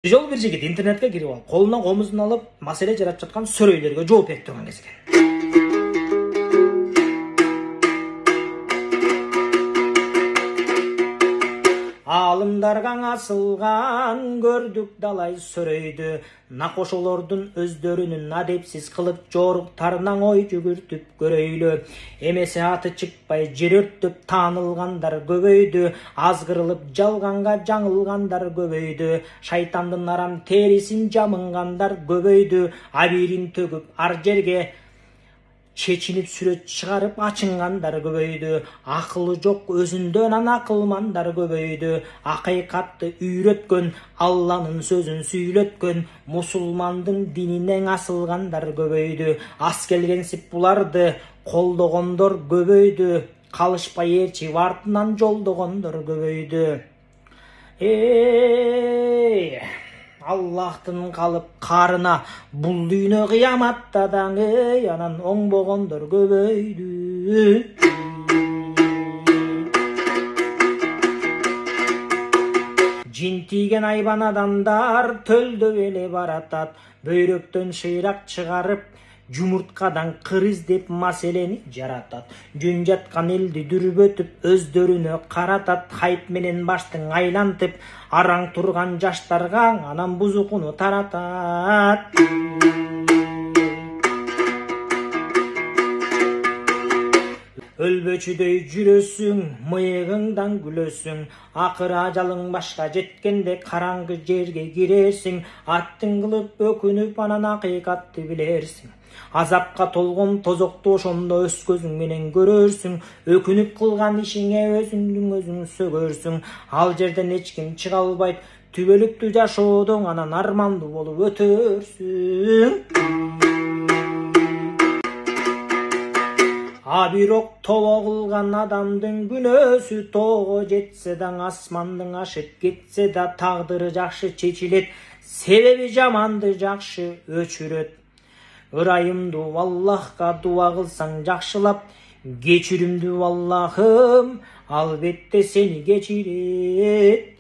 Bir жолу bir жигит интернетке кирип алып, колуна комузун алып, маселе жарап жаткан сөрөйлөргө жооп берип турган кез экен. Алымдарга асылган көрдүк далай сөрөйдү, накошолордун өздөрүнүн адепсиз кылып жоруктарынан ой жүгүртүп көрөйлү. Эмесе аты чыкпай жер өрттөп таанылгандар көбөйдү, азгырылып жалганга жаңылгандар көбөйдү, шайтандын арам терисин жамынгандар көбөйдү, абийирин төгүп ар жерге чечинип сүрөт чыгарып ачынгандар көбөйдү, акылы жок өзүндөн акылмандар көбөйдү, акыйкатты үйрөткөн, Алланын сөзүн сүйлөткөн, мусулмандын дининен асылгандар көбөйдү, ас келгенсип буларды колдогондор көбөйдү, калышпай ээрчип артынан жолдогондор көбөйдү. Аллахтын калып карына бул дүйнө кыяматта даңы анан оңбогондор көбөйдү. Жин тийген айбан адамдар төлдө эле баратат, бөйрөктөн шыйрак чыгарып, жумурткадан кыр издеп маселени жаратат. Жөн жаткан элди дүрбөтүп өздөрүнө каратат, хайп менен баштың айлантып, араң турган жаштарга анан бузукуну таратат. Өлбөчүдөй жүрөсүң, мыйыгыңдан күлөсүң, акыры ажалың башка жеткенде караңгы жерге кирерсиң, аттың кылып өкүнүп анан акыйкатты билерсиң. Азапка толгон тозокту ошондо өз көзүң менен көрөрсүң, өкүнүп кылган ишиңе өзүңдүн өзүң сөгөрсүң, ал жерден эч ким чыга албайт, түбөлүктүү жашоодон анан армандуу болуп өтөрсүң. Бирок тобо кылган адамдын күнөөсү тоого жетсе да, асмандын ашып кетсе да, тагдыры жакшы чечилет, себеби жаманды жакшы өчүрөт. Ырайымдуу Аллахка дуа кылсаң жакшылап, кечүрүмдүү Аллахым албетте сени кечирет.